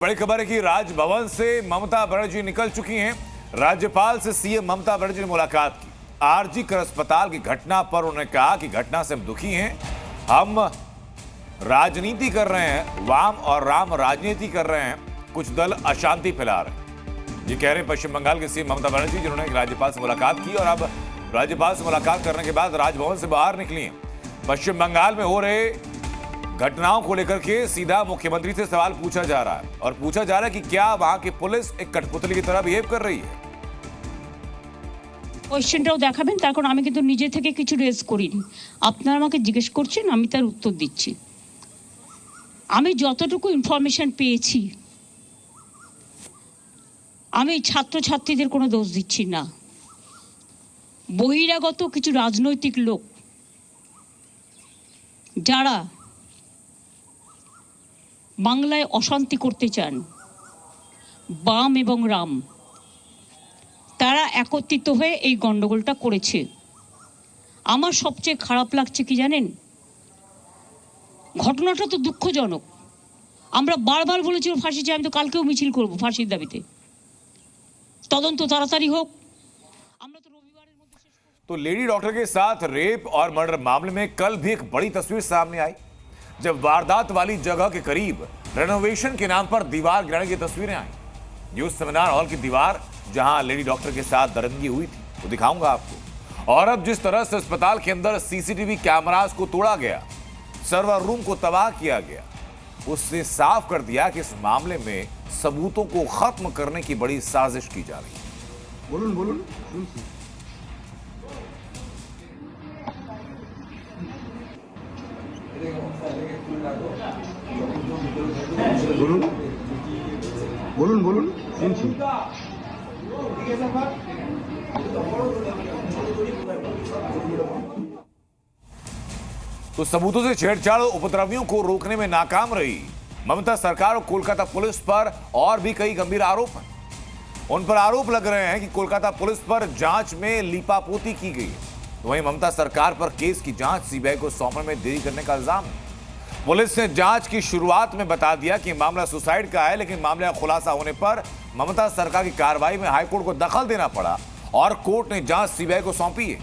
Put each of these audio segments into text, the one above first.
बड़ी खबर है कि राजभवन से ममता बनर्जी निकल चुकी हैं। राज्यपाल से सीएम ममता बनर्जी ने मुलाकात की। आरजी कर अस्पताल की घटना पर उन्होंने कहा कि घटना से हम दुखी हैं। हम राजनीति कर रहे हैं, वाम और राम राजनीति कर रहे हैं। कुछ दल अशांति फैला रहे हैं, ये कह रहे हैं पश्चिम बंगाल के सीएम ममता बनर्जी, जिन्होंने राज्यपाल से मुलाकात की और अब राज्यपाल से मुलाकात करने के बाद राजभवन से बाहर निकली हैं। पश्चिम बंगाल में हो रहे घटनाओं को लेकर के सीधा मुख्यमंत्री से सवाल पूछा जा रहा है और पूछा जा रहा है कि क्या वहां की पुलिस एक कठपुतली की तरह बिहेव कर रही है। কোশ্চেনটাও দেখাবেন, তার কারণ আমি কিন্তু নিজে থেকে কিছু রেজ করিনি। আপনারা আমাকে জিজ্ঞেস করছেন, আমি তার উত্তর দিচ্ছি। আমি যতটুকু ইনফরমেশন পেয়েছি, আমি ছাত্রছাত্রীদের কোনো দোষ দিচ্ছি না। বহিরাগত কিছু রাজনৈতিক লোক যারা বাংলায় অশান্তি করতে চান, বাম এবং রাম, তারা একত্রিত হয়ে এই গন্ডগোলটা করেছে। আমার সবচেয়ে খারাপ লাগছে কি জানেন, ঘটনাটা তো দুঃখজনক। আমরা বারবার বলেছি ওর ফাঁসি চাই, আমি তো কালকেও মিছিল করব ফাঁসির দাবিতে। তদন্ত তাড়াতাড়ি হোক। আমরা তো রবিবারের মধ্যে শেষ করব। तो लेडी डॉक्टर के साथ रेप और मर्डर मामले में कल भी एक बड़ी तस्वीर सामने आई, जब वारदात वाली जगह के करीब रेनोवेशन के नाम पर दीवार गिराने की तस्वीरें आई। न्यूज सेमिनार हॉल की दीवार जहां लेडी डॉक्टर के साथ दरंगी हुई थी वो दिखाऊंगा आपको। और अब जिस तरह से अस्पताल के अंदर सीसीटीवी कैमरास को तोड़ा गया, सर्वर रूम को तबाह किया गया, उसने साफ कर दिया कि इस मामले में सबूतों को खत्म करने की बड़ी साजिश की जा रही है। बोलून बोलून बोलून बोलून बोलून শুনছি। तो सबूतों से छेड़छाड़ उपद्रवियों को रोकने में नाकाम रही ममता सरकार और कोलकाता पुलिस पर और भी कई गंभीर आरोप हैं। उन पर आरोप लग रहे हैं कि कोलकाता पुलिस पर जांच में लीपापोती की गई है। तो वहीं ममता सरकार पर केस की जांच सीबीआई को सौंपने में देरी करने का इल्जाम है। पुलिस ने जांच की शुरुआत में बता दिया कि मामला सुसाइड का है, लेकिन मामले का खुलासा होने पर ममता सरकार की कार्रवाई में हाईकोर्ट को दखल देना पड़ा और कोर्ट ने जांच सीबीआई को सौंपी है।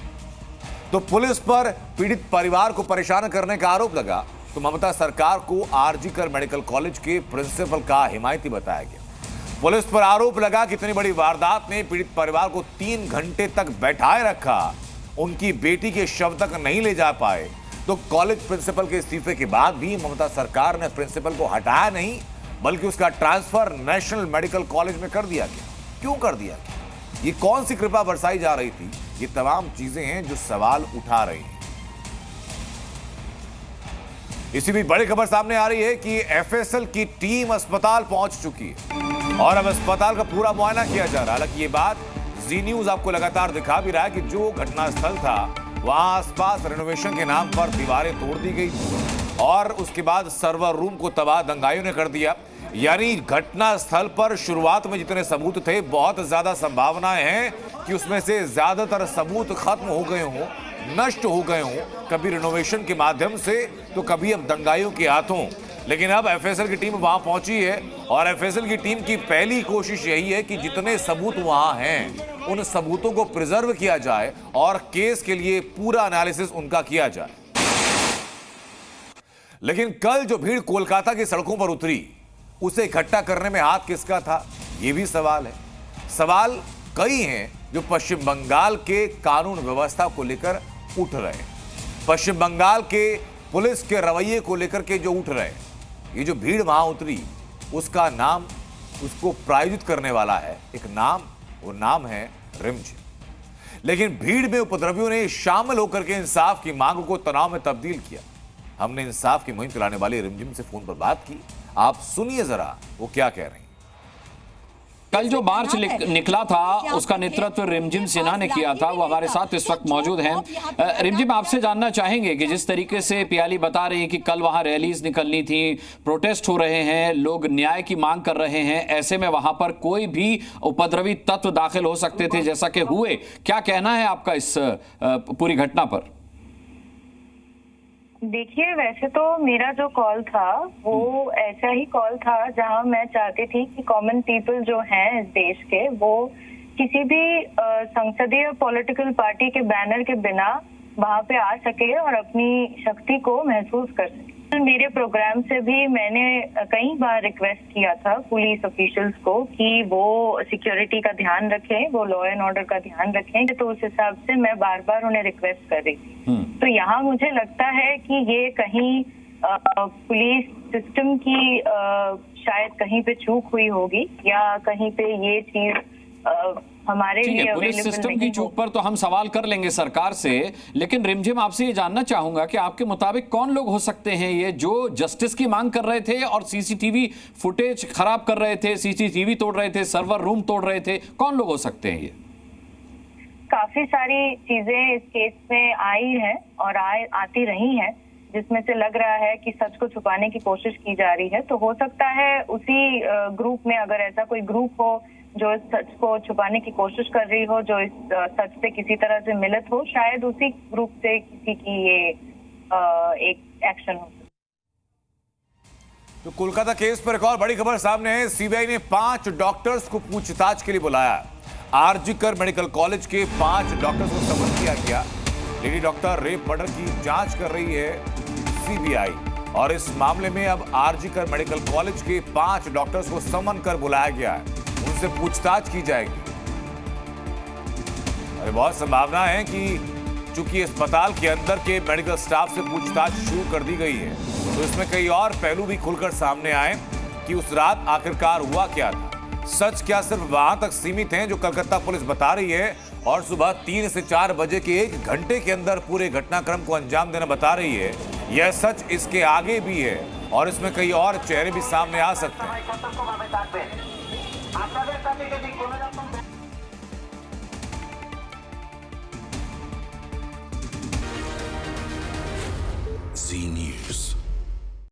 तो पुलिस पर पीड़ित परिवार को परेशान करने का आरोप लगा तो ममता सरकार को आरजी कर मेडिकल कॉलेज के प्रिंसिपल का हिमायती बताया गया। पुलिस पर आरोप लगा कि इतनी बड़ी वारदात में पीड़ित परिवार को 3 घंटे तक बैठाए रखा, उनकी बेटी के शव तक नहीं ले जा पाए। तो कॉलेज प्रिंसिपल के इस्तीफे के बाद भी ममता सरकार ने प्रिंसिपल को हटाया नहीं, बल्कि उसका ट्रांसफर नेशनल मेडिकल कॉलेज में कर दिया गया। क्यों कर दिया गया? ये कौन सी कृपा बरसाई जा रही थी? ये तमाम चीजें हैं जो सवाल उठा रही हैं। इसी बीच बड़ी खबर सामने आ रही है कि एफएसएल की टीम अस्पताल पहुंच चुकी है और अब अस्पताल का पूरा मुआयना किया जा रहा है। हालांकि ये बात जी न्यूज आपको लगातार दिखा भी रहा है कि जो घटनास्थल था वहां आसपास रेनोवेशन के नाम पर दीवारें तोड़ दी गई और उसके बाद सर्वर रूम को तबाह दंगाइयों ने कर दिया। यानी घटनास्थल पर शुरुआत में जितने सबूत थे, बहुत ज्यादा संभावनाएं हैं कि उसमें से ज्यादातर सबूत खत्म हो गए हों, नष्ट हो गए हों, कभी रिनोवेशन के माध्यम से तो कभी अब दंगाइयों के हाथों। लेकिन अब एफएसएल की टीम वहां पहुंची है और एफएसएल की टीम की पहली कोशिश यही है कि जितने सबूत वहां हैं उन सबूतों को प्रिजर्व किया जाए और केस के लिए पूरा एनालिसिस उनका किया जाए। लेकिन कल जो भीड़ कोलकाता की सड़कों पर उतरी, उसे इकट्ठा करने में हाथ किसका था, यह भी सवाल है। सवाल कई हैं जो पश्चिम बंगाल के कानून व्यवस्था को लेकर उठ रहे हैं, पश्चिम बंगाल के पुलिस के रवैये को लेकर के जो उठ रहे हैं। ये जो भीड़ वहां उतरी, उसका नाम उसको प्रायोजित करने वाला है एक नाम, वो नाम है रिमझिम। लेकिन भीड़ में उपद्रवियों ने शामिल होकर के इंसाफ की मांग को तनाव में तब्दील किया। हमने इंसाफ की मुहिम चलाने वाली रिमझिम से फोन पर बात की, आप सुनिए जरा वो क्या कह रही हैं। कल जो मार्च निकला था उसका नेतृत्व रिमझिम सिन्हा ने किया था, वो हमारे साथ इस वक्त मौजूद हैं। रिमझिम, आपसे जानना चाहेंगे कि जिस तरीके से पियाली बता रही है कि कल वहां रैलीज निकलनी थी, प्रोटेस्ट हो रहे हैं, लोग न्याय की मांग कर रहे हैं, ऐसे में वहां पर कोई भी उपद्रवी तत्व दाखिल हो सकते थे जैसा कि हुए, क्या कहना है आपका इस पूरी घटना पर? देखिए, वैसे तो मेरा जो कॉल था वो ऐसा ही कॉल था जहां मैं चाहती थी कि कॉमन पीपल जो हैं इस देश के वो किसी भी संसदीय पॉलिटिकल पार्टी के बैनर के बिना वहां पे आ सके और अपनी शक्ति को महसूस कर सके। मेरे प्रोग्राम से भी मैंने कई बार रिक्वेस्ट किया था पुलिस ऑफिशियल्स को कि वो सिक्योरिटी का ध्यान रखें, वो लॉ एंड ऑर्डर का ध्यान रखें, तो उस हिसाब से मैं बार बार उन्हें रिक्वेस्ट कर रही थी। तो यहाँ मुझे लगता है कि ये कहीं पुलिस सिस्टम की शायद कहीं पे चूक हुई होगी या कहीं पे ये चीज हमारे ठीक लिए है, पुलिस available सिस्टम की नहीं चूक पर तो हम सवाल कर लेंगे सरकार से, लेकिन रिमझिम आपसे ये जानना चाहूंगा कि आपके मुताबिक कौन लोग हो सकते हैं ये जो जस्टिस की मांग कर रहे थे और सीसीटीवी फुटेज खराब कर रहे थे, सीसीटीवी तोड़ रहे थे, सर्वर रूम तोड़ रहे थे, कौन लोग हो सकते हैं ये? काफी सारी चीजें इस केस में आई हैं और आती रही हैं जिसमें से लग रहा है कि सच को छुपाने की कोशिश की जा रही है। तो हो सकता है उसी ग्रुप में अगर ऐसा कोई ग्रुप हो जो इस सच को छुपाने की कोशिश कर रही हो, जो इस सच से किसी तरह से मिलित हो, शायद उसी ग्रुप से किसी की ये एक एक्शन हो। तो कोलकाता केस पर एक और बड़ी खबर सामने है। सीबीआई ने 5 डॉक्टर्स को पूछताछ के लिए बुलाया। आरजीकर मेडिकल कॉलेज के 5 डॉक्टर्स को समन किया गया। लेडी डॉक्टर रेप मर्डर की जांच कर रही है सीबीआई और इस मामले में अब आरजीकर मेडिकल कॉलेज के 5 डॉक्टर्स को समन कर बुलाया गया है, उनसे पूछताछ की जाएगी। अरे बहुत संभावना है कि चूंकि अस्पताल के अंदर के मेडिकल स्टाफ से पूछताछ शुरू कर दी गई है तो इसमें कई और पहलू भी खुलकर सामने आए कि उस रात आखिरकार हुआ क्या था। सच क्या सिर्फ वहां तक सीमित है जो कलकत्ता पुलिस बता रही है और सुबह 3 से 4 बजे के 1 घंटे के अंदर पूरे घटनाक्रम को अंजाम देना बता रही है? यह सच इसके आगे भी है और इसमें कई और चेहरे भी सामने आ सकते हैं। Z News.